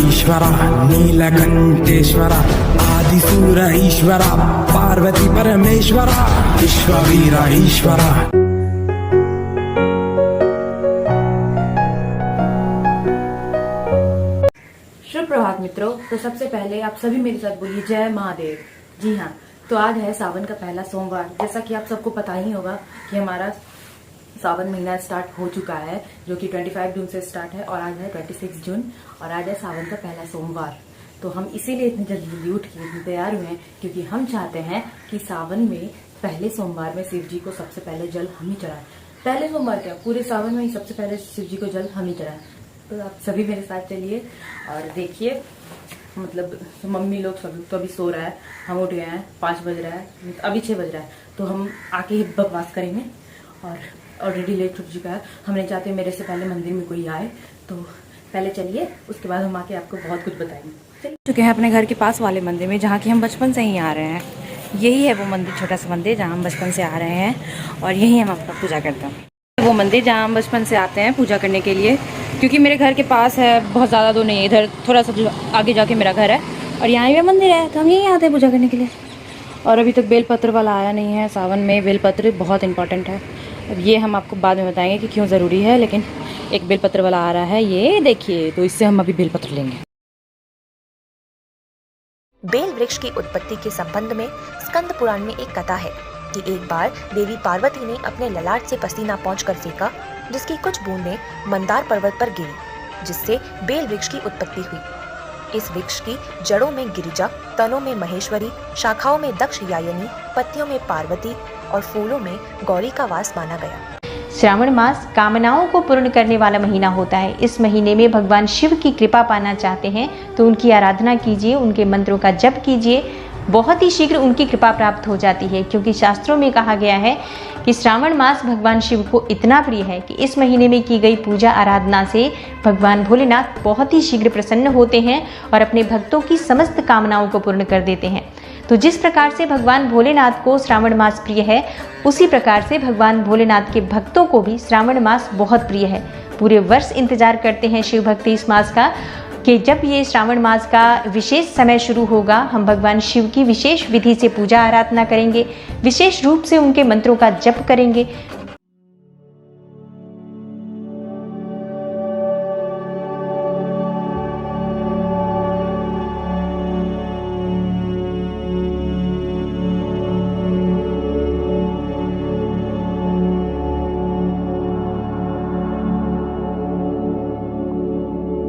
ఈశ్వర నీలకంఠేశ్వర ఆదిశూర ఈశ్వర పార్వతి పరమేశ్వర విశ్వవీర ఈశ్వర। शुभ प्रभात मित्रों। तो सबसे पहले आप सभी मेरे साथ बोलिए जय महादेव। जी हाँ, तो आज है सावन का पहला सोमवार। जैसा कि आप सबको पता ही होगा कि हमारा सावन महीना स्टार्ट हो चुका है, जो कि 25 जून से स्टार्ट है और आज है 26 जून और आज है सावन का पहला सोमवार। तो हम इसीलिए इतनी जल्दी उठ के इतने तैयार हुए हैं क्योंकि हम चाहते हैं कि सावन में पहले सोमवार में शिव जी को सबसे पहले जल हम ही चढ़ाएं। पहले सोमवार क्या, पूरे सावन में ही सबसे पहले शिव जी को जल हम ही चढ़ाएं। तो आप सभी मेरे साथ चलिए और देखिए। मतलब मम्मी लोग सब तो अभी सो रहा है, हम उठ गए हैं, 5 बज रहा है, अभी 6 बज रहा है, तो हम आके ही बकवास करेंगे और ऑलरेडी लेट हो चुका है। हम नहीं चाहते मेरे से पहले मंदिर में कोई आए, तो पहले चलिए, उसके बाद हम आके आपको बहुत कुछ बताएंगे। चलिए चुके हैं अपने घर के पास वाले मंदिर में, जहाँ की हम बचपन से ही आ रहे हैं। यही है वो मंदिर, छोटा सा मंदिर जहाँ हम बचपन से आ रहे हैं और यही हम आपका पूजा करते हैं। वो मंदिर जहाँ हम बचपन से आते हैं पूजा करने के लिए, क्योंकि मेरे घर के पास है, बहुत ज़्यादा दूर नहीं है, इधर थोड़ा सा आगे जाके मेरा घर है और यहाँ भी मंदिर है, तो हम यहीं आते हैं पूजा करने के लिए। और अभी तक बेलपत्र वाला आया नहीं है। सावन में बेलपत्र बहुत इंपॉर्टेंट है। अब ये हम आपको बाद में बताएंगे कि क्यों ज़रूरी है, लेकिन एक बेलपत्र वाला आ रहा है, ये देखिए, तो इससे हम अभी बेलपत्र लेंगे। बेल वृक्ष की उत्पत्ति के संबंध में स्कंद पुराण में एक कथा है कि एक बार देवी पार्वती ने अपने ललाट से पसीना पोंछकर फेंका, जिसकी कुछ बूंदें मंदार पर्वत पर गिरी, जिससे बेल वृक्ष की उत्पत्ति हुई। इस वृक्ष की जड़ों में गिरिजा, तनों में महेश्वरी, शाखाओं में दक्ष यायनी, पत्तियों में पार्वती और फूलों में गौरी का वास माना गया। श्रावण मास कामनाओं को पूर्ण करने वाला महीना होता है। इस महीने में भगवान शिव की कृपा पाना चाहते हैं तो उनकी आराधना कीजिए, उनके मंत्रों का जप कीजिए, बहुत ही शीघ्र उनकी कृपा प्राप्त हो जाती है। क्योंकि शास्त्रों में कहा गया है कि श्रावण मास भगवान शिव को इतना प्रिय है कि इस महीने में की गई पूजा आराधना से भगवान भोलेनाथ बहुत ही शीघ्र प्रसन्न होते हैं और अपने भक्तों की समस्त कामनाओं को पूर्ण कर देते हैं। तो जिस प्रकार से भगवान भोलेनाथ को श्रावण मास प्रिय है, उसी प्रकार से भगवान भोलेनाथ के भक्तों को भी श्रावण मास बहुत प्रिय है। पूरे वर्ष इंतजार करते हैं शिव भक्ति इस मास का, कि जब ये श्रावण मास का विशेष समय शुरू होगा, हम भगवान शिव की विशेष विधि से पूजा आराधना करेंगे, विशेष रूप से उनके मंत्रों का जप करेंगे।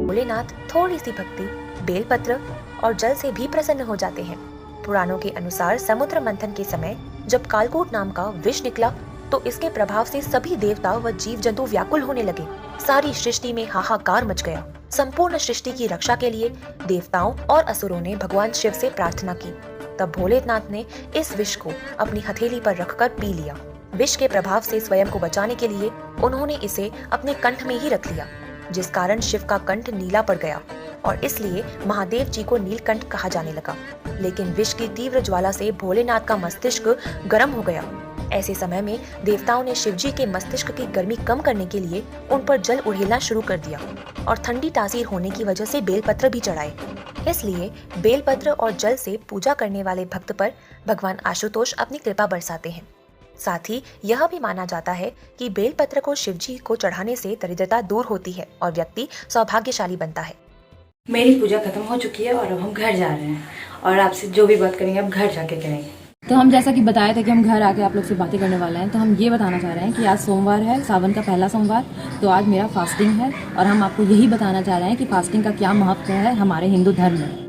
भोलेनाथ थोड़ी सी भक्ति, बेलपत्र और जल से भी प्रसन्न हो जाते हैं। पुराणों के अनुसार समुद्र मंथन के समय जब कालकूट नाम का विष निकला, तो इसके प्रभाव से सभी देवता व जीव जंतु व्याकुल होने लगे। सारी सृष्टि में हाहाकार मच गया। संपूर्ण सृष्टि की रक्षा के लिए देवताओं और असुरों ने भगवान शिव से प्रार्थना की। तब भोलेनाथ ने इस विष को अपनी हथेली पर रखकर पी लिया। विष के प्रभाव से स्वयं को बचाने के लिए उन्होंने इसे अपने कंठ में ही रख लिया, जिस कारण शिव का कंठ नीला पड़ गया और इसलिए महादेव जी को नीलकंठ कहा जाने लगा। लेकिन विष की तीव्र ज्वाला से भोलेनाथ का मस्तिष्क गर्म हो गया। ऐसे समय में देवताओं ने शिव जी के मस्तिष्क की गर्मी कम करने के लिए उन पर जल उड़ेलना शुरू कर दिया और ठंडी तासीर होने की वजह से बेलपत्र भी चढ़ाए। इसलिए बेलपत्र और जल से पूजा करने वाले भक्त पर भगवान आशुतोष अपनी कृपा बरसाते हैं। साथ ही यह भी माना जाता है कि बेलपत्र को शिवजी को चढ़ाने से दरिद्रता दूर होती है और व्यक्ति सौभाग्यशाली बनता है। मेरी पूजा खत्म हो चुकी है और अब हम घर जा रहे हैं और आपसे जो भी बात करेंगे अब घर जाके करेंगे। तो हम जैसा कि बताया था कि हम घर आके आप लोग से बातें करने वाले हैं, तो हम ये बताना चाह रहे हैं कि आज सोमवार है, सावन का पहला सोमवार, तो आज मेरा फास्टिंग है और हम आपको यही बताना चाह रहे हैं कि फास्टिंग का क्या महत्व है हमारे हिंदू धर्म में।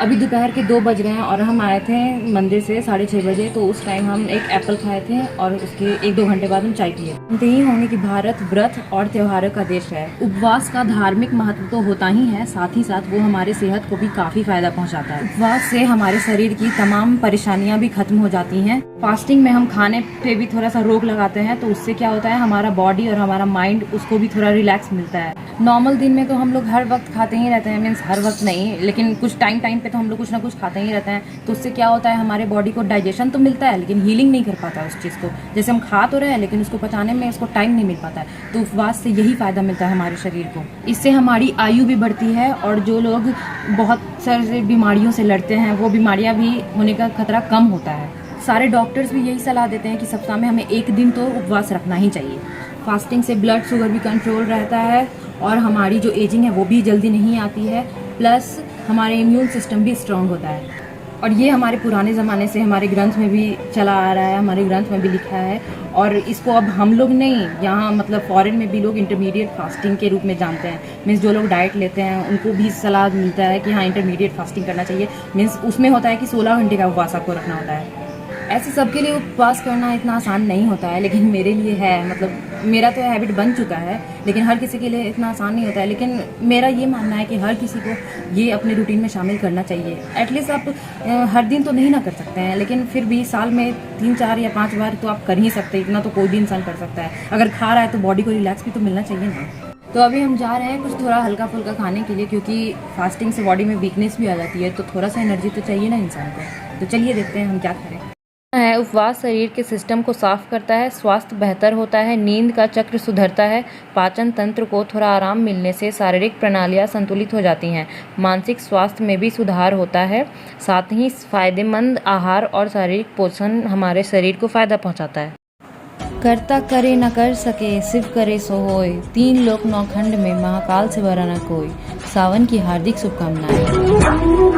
अभी दोपहर के 2 बज रहे हैं और हम आए थे मंदिर से 6:30 बजे, तो उस टाइम हम एक एप्पल खाए थे और उसके 1-2 घंटे बाद हम चाय पिए। जानते ही होंगे कि भारत व्रत और त्योहारों का देश है। उपवास का धार्मिक महत्व तो होता ही है, साथ ही साथ वो हमारे सेहत को भी काफी फायदा पहुंचाता है। उपवास से हमारे शरीर की तमाम परेशानियां भी खत्म हो जाती हैं। फास्टिंग में हम खाने पे भी थोड़ा सा रोक लगाते हैं, तो उससे क्या होता है, हमारा बॉडी और हमारा माइंड उसको भी थोड़ा रिलैक्स मिलता है। नॉर्मल दिन में तो हम लोग हर वक्त खाते ही रहते हैं, मीन्स हर वक्त नहीं, लेकिन कुछ टाइम पे तो हम लोग कुछ ना कुछ खाते ही रहते हैं, तो उससे क्या होता है हमारे बॉडी को डाइजेशन तो मिलता है लेकिन हीलिंग नहीं कर पाता उस चीज़ को। जैसे हम खा तो रहे हैं लेकिन उसको पचाने में उसको टाइम नहीं मिल पाता है, तो उपवास से यही फ़ायदा मिलता है हमारे शरीर को। इससे हमारी आयु भी बढ़ती है और जो लोग बहुत सारी बीमारियों से लड़ते हैं वो बीमारियाँ भी होने का खतरा कम होता है। सारे डॉक्टर्स भी यही सलाह देते हैं कि सप्ताह में हमें एक दिन तो उपवास रखना ही चाहिए। फास्टिंग से ब्लड शुगर भी कंट्रोल रहता है और हमारी जो एजिंग है वो भी जल्दी नहीं आती है, प्लस हमारे इम्यून सिस्टम भी स्ट्रांग होता है। और ये हमारे पुराने ज़माने से हमारे ग्रंथ में भी चला आ रहा है, हमारे ग्रंथ में भी लिखा है, और इसको अब हम लोग नहीं, यहाँ मतलब फॉरेन में भी लोग इंटरमीडिएट फास्टिंग के रूप में जानते हैं। मीन्स जो लोग डाइट लेते हैं उनको भी सलाह मिलता है कि हाँ इंटरमीडिएट फास्टिंग करना चाहिए। मीन्स उसमें होता है कि 16 घंटे का उपवास आपको रखना होता है। ऐसे सबके लिए उपवास करना इतना आसान नहीं होता है, लेकिन मेरे लिए है, मतलब मेरा तो हैबिट बन चुका है, लेकिन हर किसी के लिए इतना आसान नहीं होता है। लेकिन मेरा ये मानना है कि हर किसी को ये अपने रूटीन में शामिल करना चाहिए। एटलीस्ट आप हर दिन तो नहीं ना कर सकते हैं, लेकिन फिर भी साल में 3, 4 या 5 बार तो आप कर ही सकते हैं। इतना तो कोई भी इंसान कर सकता है। अगर खा रहा है तो बॉडी को रिलैक्स भी तो मिलना चाहिए ना। तो अभी हम जा रहे हैं कुछ थोड़ा हल्का फुल्का खाने के लिए, क्योंकि फास्टिंग से बॉडी में वीकनेस भी आ जाती है, तो थोड़ा सा एनर्जी तो चाहिए ना इंसान को। तो चलिए देखते हैं हम क्या करें। उपवास शरीर के सिस्टम को साफ करता है, स्वास्थ्य बेहतर होता है, नींद का चक्र सुधरता है, पाचन तंत्र को थोड़ा आराम मिलने से शारीरिक प्रणालियाँ संतुलित हो जाती हैं, मानसिक स्वास्थ्य में भी सुधार होता है। साथ ही फायदेमंद आहार और शारीरिक पोषण हमारे शरीर को फायदा पहुंचाता है। करता करे न कर सके, शिव करे सो होय, 3 लोक 9 खंड में महाकाल से बड़ा न कोई। सावन की हार्दिक शुभकामनाएं।